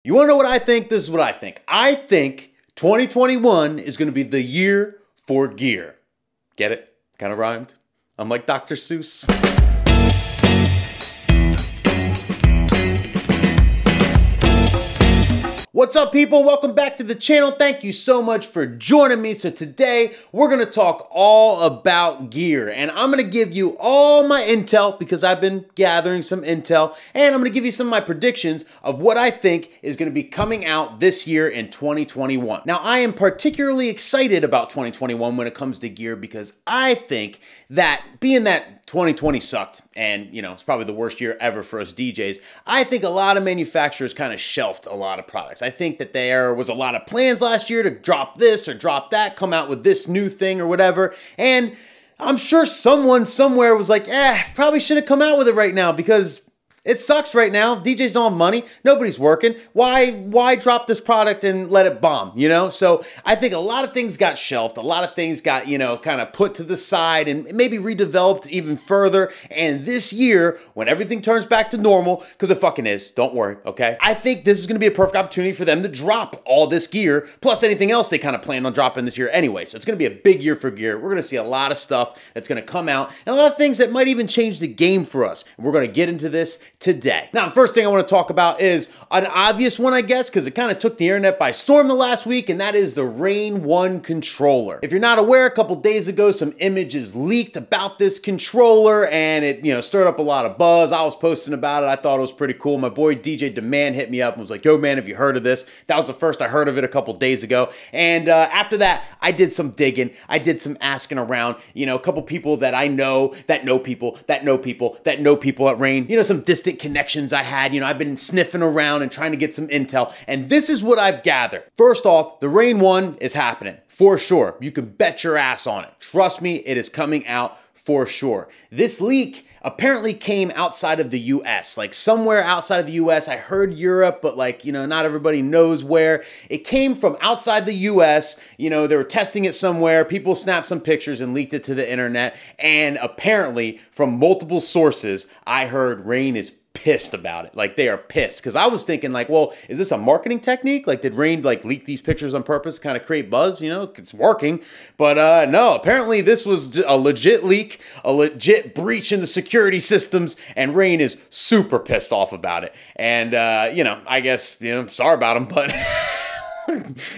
You wanna know what I think? This is what I think. I think 2021 is gonna be the year for gear. Get it? Kinda rhymed. I'm like Dr. Seuss. What's up, people? Welcome back to the channel. Thank you so much for joining me. So today we're gonna talk all about gear, and I'm gonna give you all my intel because I've been gathering some intel, and I'm gonna give you some of my predictions of what I think is gonna be coming out this year in 2021. Now, I am particularly excited about 2021 when it comes to gear because I think that being that 2020 sucked, and it's probably the worst year ever for us DJs. I think a lot of manufacturers kind of shelved a lot of products. I think that there was a lot of plans last year to drop this or drop that, come out with this new thing or whatever, and I'm sure someone somewhere was like, probably should have come out with it right now because it sucks right now. DJs don't have money. Nobody's working. Why drop this product and let it bomb, So I think a lot of things got shelved. A lot of things got, kind of put to the side and maybe redeveloped even further. And this year, when everything turns back to normal, because it fucking is, don't worry, okay? I think this is going to be a perfect opportunity for them to drop all this gear, plus anything else they kind of plan on dropping this year anyway. So it's going to be a big year for gear. We're going to see a lot of stuff that's going to come out and a lot of things that might even change the game for us. And we're going to get into this today. Now, the first thing I want to talk about is an obvious one, I guess, because it kind of took the internet by storm the last week, and that is the Rain 1 controller. If you're not aware, a couple days ago, some images leaked about this controller, and it, stirred up a lot of buzz. I was posting about it. I thought it was pretty cool. My boy DJ Demand hit me up and was like, yo, man, have you heard of this? That was the first I heard of it a couple days ago. And after that, I did some digging. I did some asking around, a couple people that I know that know people that know people that know people at Rain, some distant connections I had. I've been sniffing around and trying to get some intel, and this is what I've gathered. First off, the Rain 1 is happening for sure. You can bet your ass on it. Trust me, it is coming out for sure. This leak apparently came outside of the US, like somewhere outside of the US. I heard Europe, but not everybody knows where. It came from outside the US. They were testing it somewhere. People snapped some pictures and leaked it to the internet. And apparently from multiple sources, I heard Rain is pissed about it. Like, they are pissed, because I was thinking well, is this a marketing technique? Did Rain leak these pictures on purpose to kind of create buzz? It's working. But no, apparently this was a legit leak, a legit breach in the security systems, and Rain is super pissed off about it. And I guess, sorry about him, but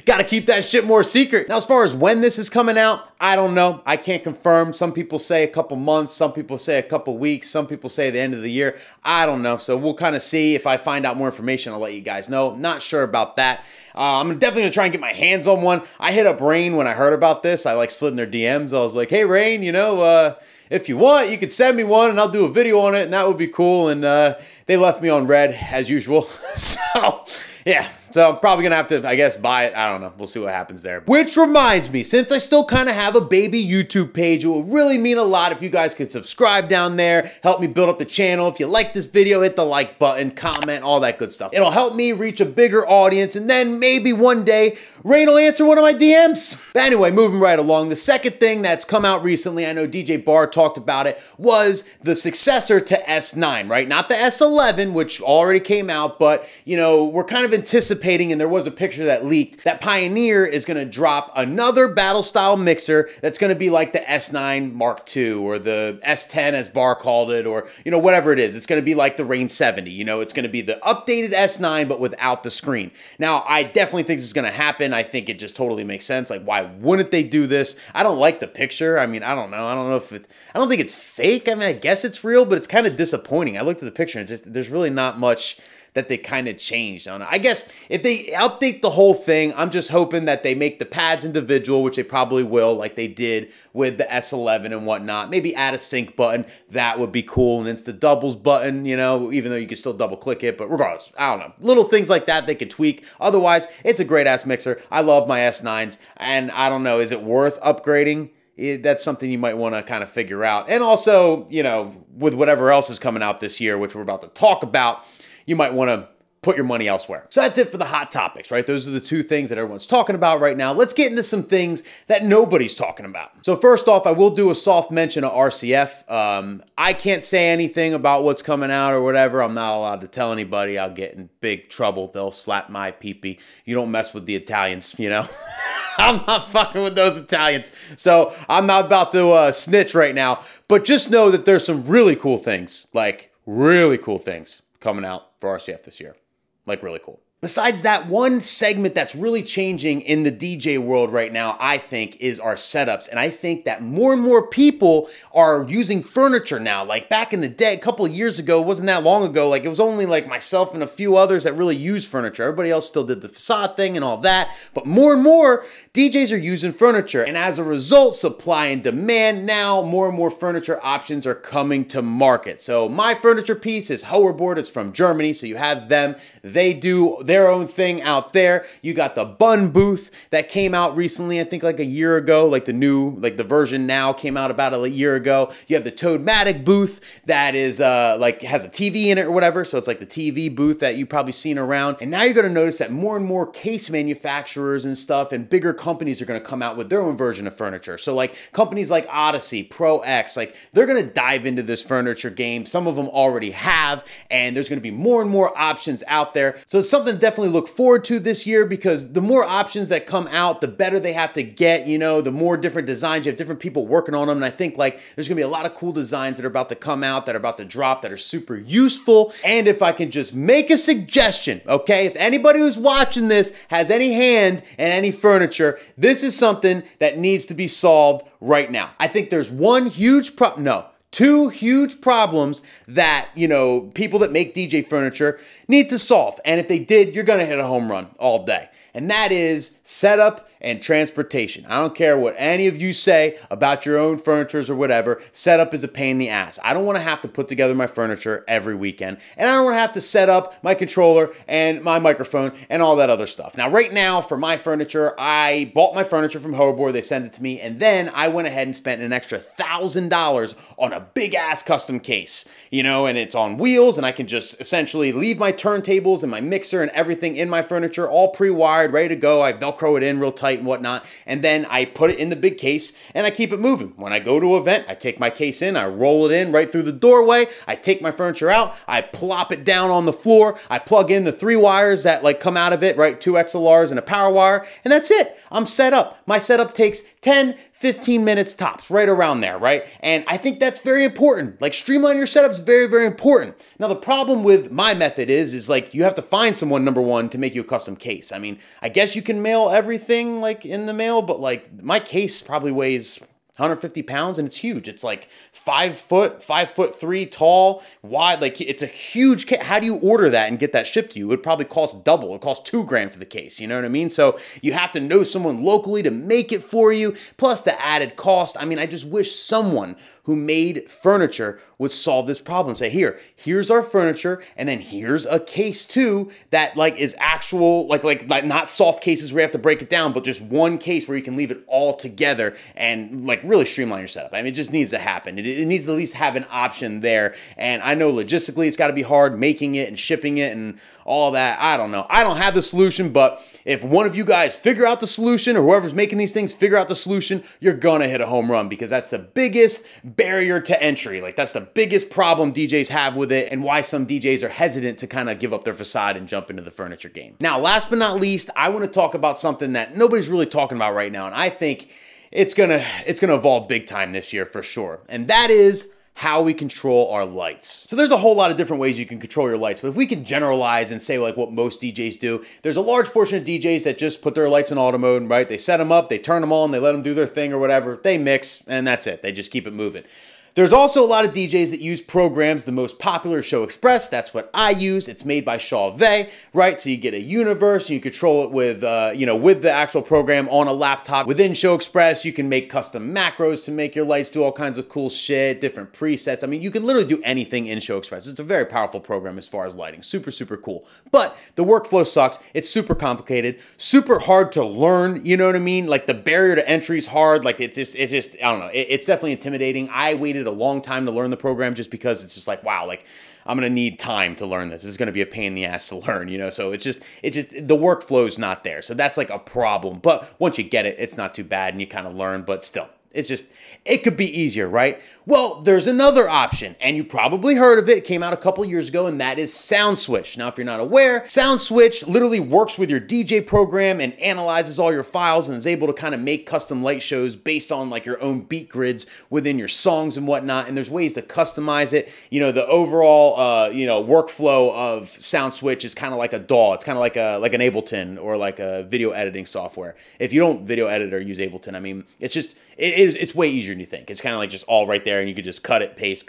got to keep that shit more secret. Now, as far as when this is coming out, I don't know. I can't confirm. Some people say a couple months. Some people say a couple weeks. Some people say the end of the year. I don't know. So we'll kind of see. If I find out more information, I'll let you guys know. Not sure about that. I'm definitely going to try and get my hands on one. I hit up Rain when I heard about this. I slid in their DMs. I was like, hey, Rain, if you want, you could send me one and I'll do a video on it, and that would be cool. And they left me on red as usual. So yeah. So I'm probably going to have to, I guess, buy it. I don't know. We'll see what happens there. Which reminds me, since I still kind of have a baby YouTube page, it would really mean a lot if you guys could subscribe down there, help me build up the channel. If you like this video, hit the like button, comment, all that good stuff. It'll help me reach a bigger audience, and then maybe one day, Rain will answer one of my DMs. But anyway, moving right along, the second thing that's come out recently, I know DJ Barr talked about it, was the successor to S9, right? Not the S11, which already came out, but, we're kind of anticipating, and there was a picture that leaked, that Pioneer is going to drop another battle style mixer that's going to be like the S9 Mark II or the S10 as Barr called it, or whatever it is. It's going to be like the Rain 70. It's going to be the updated S9 but without the screen. Now, I definitely think this is going to happen. I think it just totally makes sense. Why wouldn't they do this? I don't like the picture. I mean, I don't know. I don't know if I don't think it's fake. I mean, I guess it's real, but it's kind of disappointing. I looked at the picture and there's really not much that they kind of changed. I don't know. I guess if they update the whole thing, I'm just hoping that they make the pads individual, which they probably will, like they did with the S11 and whatnot. Maybe add a sync button. That would be cool. And it's the doubles button, even though you can still double click it. But regardless, I don't know. Little things like that they could tweak. Otherwise, it's a great ass mixer. I love my S9s. And I don't know, is it worth upgrading? That's something you might want to kind of figure out. And also, with whatever else is coming out this year, which we're about to talk about, you might want to put your money elsewhere. So that's it for the hot topics, right? Those are the two things that everyone's talking about right now. Let's get into some things that nobody's talking about. So first off, I will do a soft mention of RCF. I can't say anything about what's coming out or whatever. I'm not allowed to tell anybody. I'll get in big trouble. They'll slap my pee-pee. You don't mess with the Italians, you know? I'm not fucking with those Italians. So I'm not about to snitch right now. But just know that there's some really cool things, like really cool things coming out for RCF this year. Like really cool. Besides that, one segment that's really changing in the DJ world right now, I think, is our setups. And I think that more and more people are using furniture now. Like back in the day, a couple of years ago, it wasn't that long ago, like it was only like myself and a few others that really used furniture. Everybody else still did the facade thing and all that. But more and more DJs are using furniture. And as a result, supply and demand now, more and more furniture options are coming to market. So my furniture piece is Hoverboard. It's from Germany. So you have them. They do their own thing out there. You got the Bun booth that came out recently, I think like a year ago, like the version now came out about a year ago. You have the Toadmatic booth that is like has a TV in it or whatever. So it's like the TV booth that you've probably seen around. And now you're going to notice that more and more case manufacturers and stuff and bigger companies are going to come out with their own version of furniture. So like companies like Odyssey, Pro X, like they're going to dive into this furniture game. Some of them already have, and there's going to be more and more options out there. So it's something to definitely look forward to this year, because the more options that come out, the better they have to get, you know, the more different designs. You have different people working on them. And I think like there's gonna be a lot of cool designs that are about to come out, that are about to drop, that are super useful. And if I can just make a suggestion, okay, if anybody who's watching this has any hand in any furniture, this is something that needs to be solved right now. I think there's two huge problems that, you know, people that make DJ furniture need to solve. And if they did, you're going to hit a home run all day. And that is setup and transportation. I don't care what any of you say about your own furnitures or whatever. Setup is a pain in the ass. I don't want to have to put together my furniture every weekend. And I don't want to have to set up my controller and my microphone and all that other stuff. Now, right now, for my furniture, I bought my furniture from Hoverboard. They sent it to me. And then I went ahead and spent an extra $1,000 on a big ass custom case, you know, and it's on wheels, and I can just essentially leave my turntables and my mixer and everything in my furniture all pre-wired, ready to go. I Velcro it in real tight and whatnot, and then I put it in the big case and I keep it moving. When I go to an event, I take my case in, I roll it in right through the doorway, I take my furniture out, I plop it down on the floor, I plug in the 3 wires that like come out of it, right? 2 XLRs and a power wire, and that's it. I'm set up. My setup takes 10-15 minutes tops, right around there, right? And I think that's very important. Like streamline your setup is very, very important. Now the problem with my method is like you have to find someone, number one, to make you a custom case. I mean, I guess you can mail everything like in the mail, but like my case probably weighs 150 pounds and it's huge. It's like 5 foot, 5'3" tall, wide. Like it's a huge case. How do you order that and get that shipped to you? It would probably cost double. It would cost $2,000 for the case. You know what I mean? So you have to know someone locally to make it for you. Plus the added cost. I mean, I just wish someone who made furniture would solve this problem. Say, here's our furniture, and then here's a case too that like is actual, like not soft cases where you have to break it down, but just one case where you can leave it all together and like really streamline your setup. I mean, it just needs to happen. It needs to at least have an option there. And I know logistically it's got to be hard making it and shipping it and all that. I don't know. I don't have the solution, but if one of you guys figure out the solution, or whoever's making these things figure out the solution, you're gonna hit a home run, because that's the biggest barrier to entry. Like that's the biggest problem DJs have with it, and why some DJs are hesitant to kind of give up their facade and jump into the furniture game. Now, last but not least, I want to talk about something that nobody's really talking about right now, and I think it's gonna evolve big time this year for sure, and that is how we control our lights. So there's a whole lot of different ways you can control your lights, but if we can generalize and say like what most DJs do, there's a large portion of DJs that just put their lights in auto mode, right? They set them up, they turn them on, they let them do their thing or whatever, they mix, and that's it. They just keep it moving. There's also a lot of DJs that use programs. The most popular is Show Express. That's what I use. It's made by Chauvet, right? So you get a universe, you control it with, with the actual program on a laptop. Within Show Express, you can make custom macros to make your lights do all kinds of cool shit, different presets. I mean, you can literally do anything in Show Express. It's a very powerful program as far as lighting. Super, super cool. But the workflow sucks. It's super complicated, super hard to learn. You know what I mean? Like the barrier to entry is hard. Like it's just, I don't know. It's definitely intimidating. I waited a long time to learn the program just because it's just like, wow, like I'm gonna need time to learn this. This is gonna be a pain in the ass to learn, you know? So it's just the workflow's not there. So that's like a problem. But once you get it, it's not too bad and you kind of learn, but still. It's just, it could be easier, right? Well, there's another option, and you probably heard of it. It came out a couple years ago, and that is SoundSwitch. Now, if you're not aware, SoundSwitch literally works with your DJ program and analyzes all your files and is able to kind of make custom light shows based on like your own beat grids within your songs and whatnot. And there's ways to customize it. You know, the overall, you know, workflow of SoundSwitch is kind of like a DAW. It's kind of like an Ableton or like a video editing software. If you don't video edit or use Ableton, I mean, it's just, it's way easier than you think. It's kind of like just all right there and you could just cut, paste.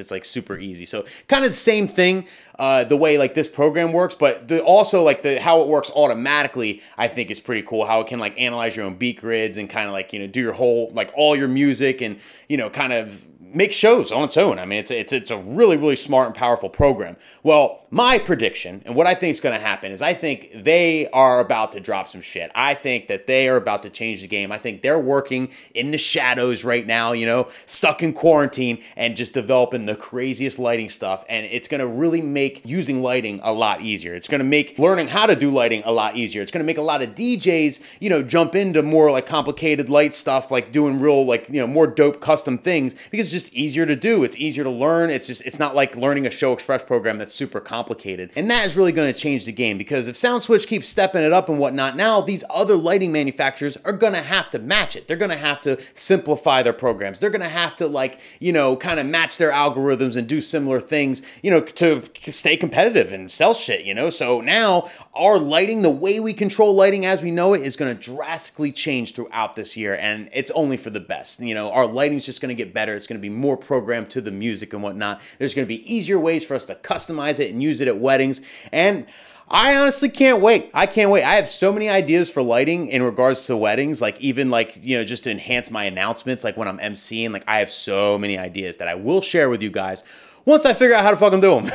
It's like super easy. So kind of the same thing, the way like this program works, but also like how it works automatically, I think is pretty cool. How it can like analyze your own beat grids and kind of like, you know, do your whole, like all your music and, you know, kind of make shows on its own. I mean, it's a really, really smart and powerful program. Well, my prediction and what I think is going to happen is I think they are about to drop some shit. I think that they are about to change the game. I think they're working in the shadows right now, you know, stuck in quarantine and just developing the craziest lighting stuff. And it's going to really make using lighting a lot easier. It's going to make learning how to do lighting a lot easier. It's going to make a lot of DJs, you know, jump into more like complicated light stuff, like doing real, like, you know, more dope custom things because it's just easier to do. It's easier to learn. It's not like learning a Show Express program that's super complicated. And that is really going to change the game because if SoundSwitch keeps stepping it up and whatnot, now these other lighting manufacturers are going to have to match it. They're going to have to simplify their programs. They're going to have to, like, you know, kind of match their algorithms and do similar things, you know, to stay competitive and sell shit, you know? So now our lighting, the way we control lighting as we know it, is going to drastically change throughout this year, and it's only for the best. You know, our lighting's just going to get better. It's going to be more programmed to the music and whatnot. There's going to be easier ways for us to customize it and use it at weddings, and I honestly can't wait. I can't wait. I have so many ideas for lighting in regards to weddings, like even like, you know, just to enhance my announcements, like when I'm emceeing, like I have so many ideas that I will share with you guys once I figure out how to fucking do them.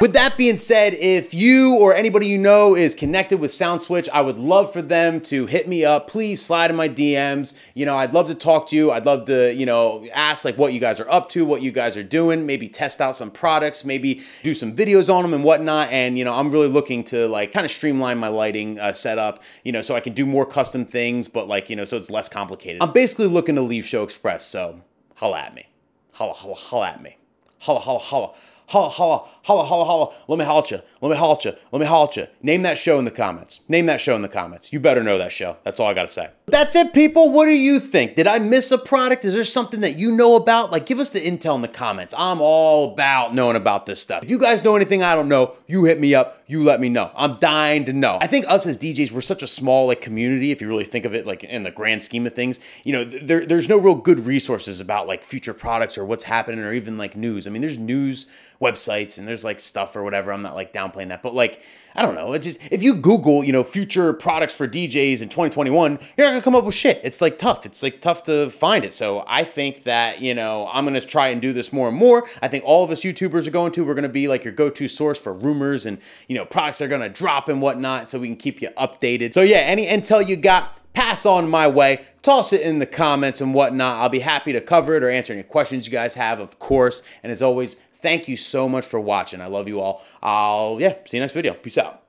With that being said, if you or anybody you know is connected with SoundSwitch, I would love for them to hit me up. Please slide in my DMs. You know, I'd love to talk to you. I'd love to, you know, ask like what you guys are up to, what you guys are doing, maybe test out some products, maybe do some videos on them and whatnot. And, you know, I'm really looking to like kind of streamline my lighting setup, you know, so I can do more custom things, but like, you know, so it's less complicated. I'm basically looking to leave Show Express, so holla at me. Holla, holla, holla at me. Holla, holla, holla. Holla, holla, holla, holla, holla. Let me holla at you. Let me holla at you. Let me holla at you. Name that show in the comments. Name that show in the comments. You better know that show. That's all I got to say. That's it, people. What do you think? Did I miss a product? Is there something that you know about? Like, give us the intel in the comments. I'm all about knowing about this stuff. If you guys know anything I don't know, you hit me up. You let me know. I'm dying to know. I think us as DJs, we're such a small like community. If you really think of it like in the grand scheme of things, you know, there's no real good resources about like future products or what's happening or even like news. I mean, there's news websites and there's like stuff or whatever. I'm not like downplaying that, but like, I don't know. It just, if you Google, you know, future products for DJs in 2021, you're not gonna come up with shit. It's like tough. It's like tough to find it. So I think that, you know, I'm gonna try and do this more and more. I think all of us YouTubers are going to. We're gonna be like your go-to source for rumors and, you know, products are gonna drop and whatnot, so we can keep you updated. So yeah, any intel you got, pass on my way, toss it in the comments and whatnot. I'll be happy to cover it or answer any questions you guys have, of course. And as always, thank you so much for watching. I love you all. See you next video. Peace out.